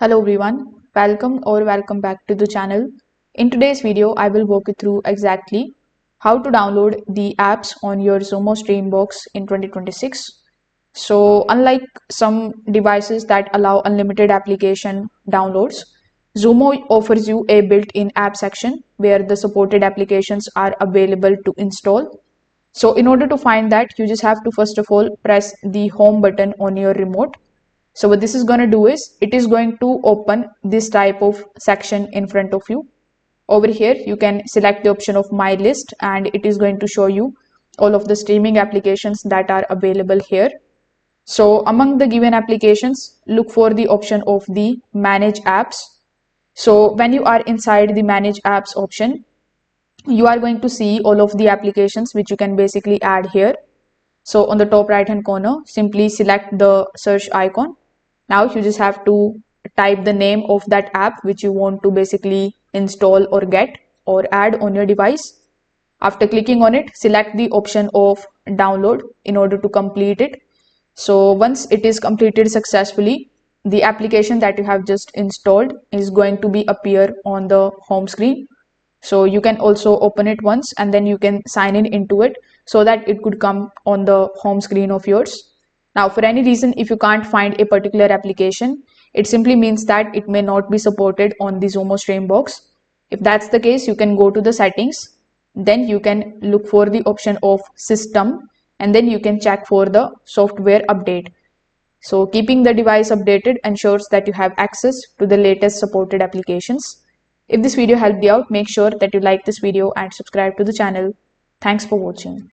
Hello everyone, welcome back to the channel. In today's video, I will walk you through exactly how to download the apps on your Xumo Streambox in 2026. So unlike some devices that allow unlimited application downloads, Xumo offers you a built-in app section where the supported applications are available to install. So in order to find that, you just have to first of all press the home button on your remote. So what this is going to do is it is going to open this type of section in front of you. Over here, you can select the option of my list and it is going to show you all of the streaming applications that are available here. So among the given applications, look for the option of the manage apps. So when you are inside the manage apps option, you are going to see all of the applications which you can basically add here. So on the top right hand corner, simply select the search icon. Now you just have to type the name of that app which you want to basically install or get or add on your device. After clicking on it, select the option of download in order to complete it. So once it is completed successfully, the application that you have just installed is going to be appear on the home screen. So you can also open it once and then you can sign in into it so that it could come on the home screen of yours. Now, for any reason, if you can't find a particular application, it simply means that it may not be supported on the Xumo Streambox. If that's the case, you can go to the settings, then you can look for the option of system, and then you can check for the software update. So keeping the device updated ensures that you have access to the latest supported applications. If this video helped you out, make sure that you like this video and subscribe to the channel. Thanks for watching.